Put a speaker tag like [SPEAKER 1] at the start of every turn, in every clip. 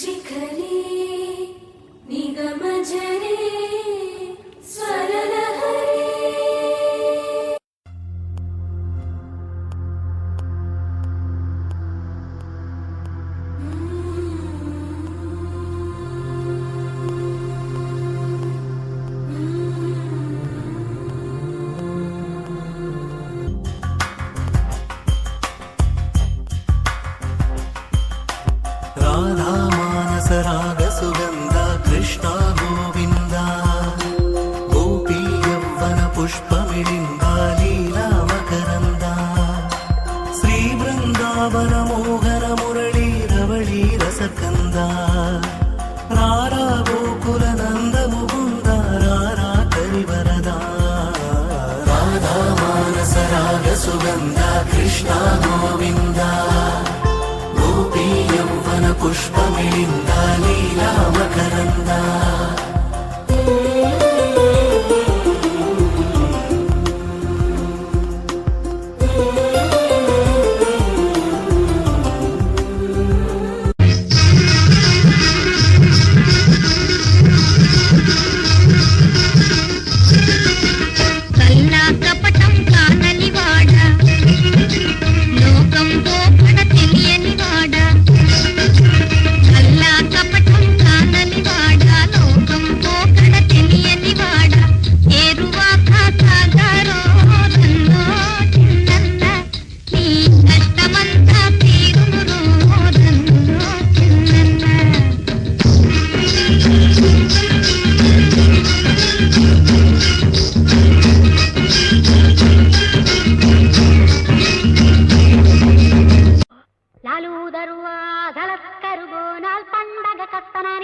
[SPEAKER 1] शिखरे निगमजरे स्वरलहरे
[SPEAKER 2] राधा मानस राग सुगंध कृष्ण गोविंद गोपी यौवन पुष्पमिलिंद लीला मकरंद श्री वृंदावन मोहन मुरली रवळी रसकंद रारा गोकुल नंद मुकुंद रारा करिवरदा राधा मानस राग सुगंध कृष्ण गोविंद गोपी यौवन पुष्पमिलिंद लीला मकरंद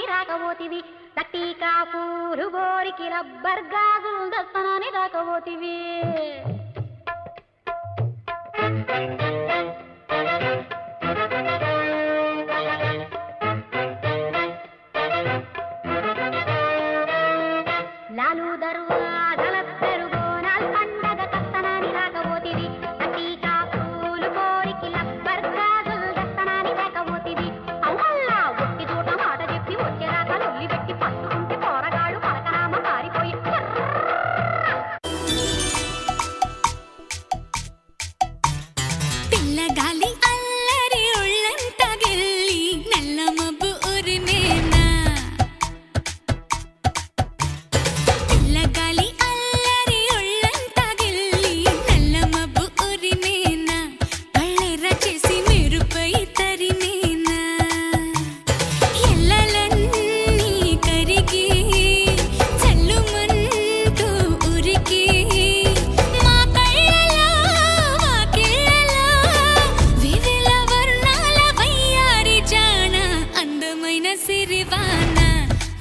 [SPEAKER 3] రాకపోతివి తట్టికా పూలు గోరికి రబ్బర్ గాజులు దస్తనాన్ని రాకపోతివి లాలు దర్వాజల పెరుగోనాల్ పండగ కత్తనాన్ని రాకపోతివి తట్టికా పూలు గోరికి రబ్బర్ గాజులు దస్తనాన్ని రాకపోతివి అమ్మల్లా ఒట్టి చూట మాట చెప్పి వచ్చేరాక లొల్లి పెట్టి పట్టుకుంటే పోరగాడు పలకరామ పారిపోయి
[SPEAKER 4] పిల్లగాలి అల్లరి ఒళ్ళంత గిల్లి నల్ల మబ్బు ఉరిమేనా పిల్లగాలి అల్లరి ఒళ్ళంత గిల్లి నల్ల మబ్బు ఉరిమేనా కళ్ళెర్ర చేసి మెరుపై తరిమేనా ఎల్లలన్నీ కరిగి చల్లుమంటూ ఉరికి మా కళ్ళలో వాకిళ్ళలో వివిల వర్ణాల వయ్యారి జాణ అందమైన సిరివాన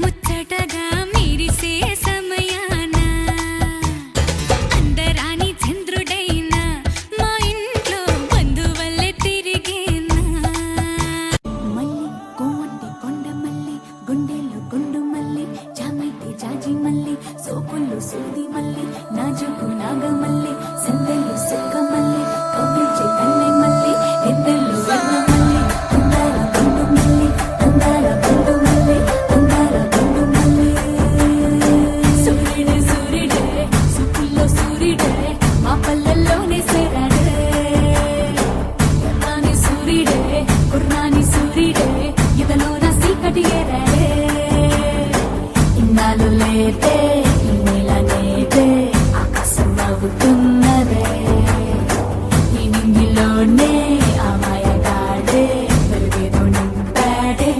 [SPEAKER 4] ముచ్చటగా మెరిసే సమయాన అందరాని చంద్రుడైనా మా ఇంట్లో బంధువల్లే తిరిగేనా మల్లి కోమటి కొండ మల్లి గుండెల్లో గుండు మల్లి జామైతే జాజి మల్లి సోపుల్లో సూది మల్లి నాజుకు నాగమల్లి సందెల్లో సుక్క మల్లి కవ్వించే కన్నె మల్లి ఎద్దెల్లో ఎర్ర మల్లి అందాల గుండు మల్లి అందాల గుండు మల్లి అందాల గుండు మల్లి సూర్యుడే సూర్యుడే సుక్కుల్లో సూర్యుడే మా పల్లెల్లోనే సేరాడే ఎర్రాని సూర్యుడే కుర్రాని సూర్యుడే ఇదలోన సీకటి ఏరాడే ఇన్నాళ్ళు లేదే ఇన్నేళ్ళ నేదే ఆకాశం నవ్వుతున్నదే ఈ నింగిలోనే ఆ మాయగాడే వెలుగేదో నింపాడే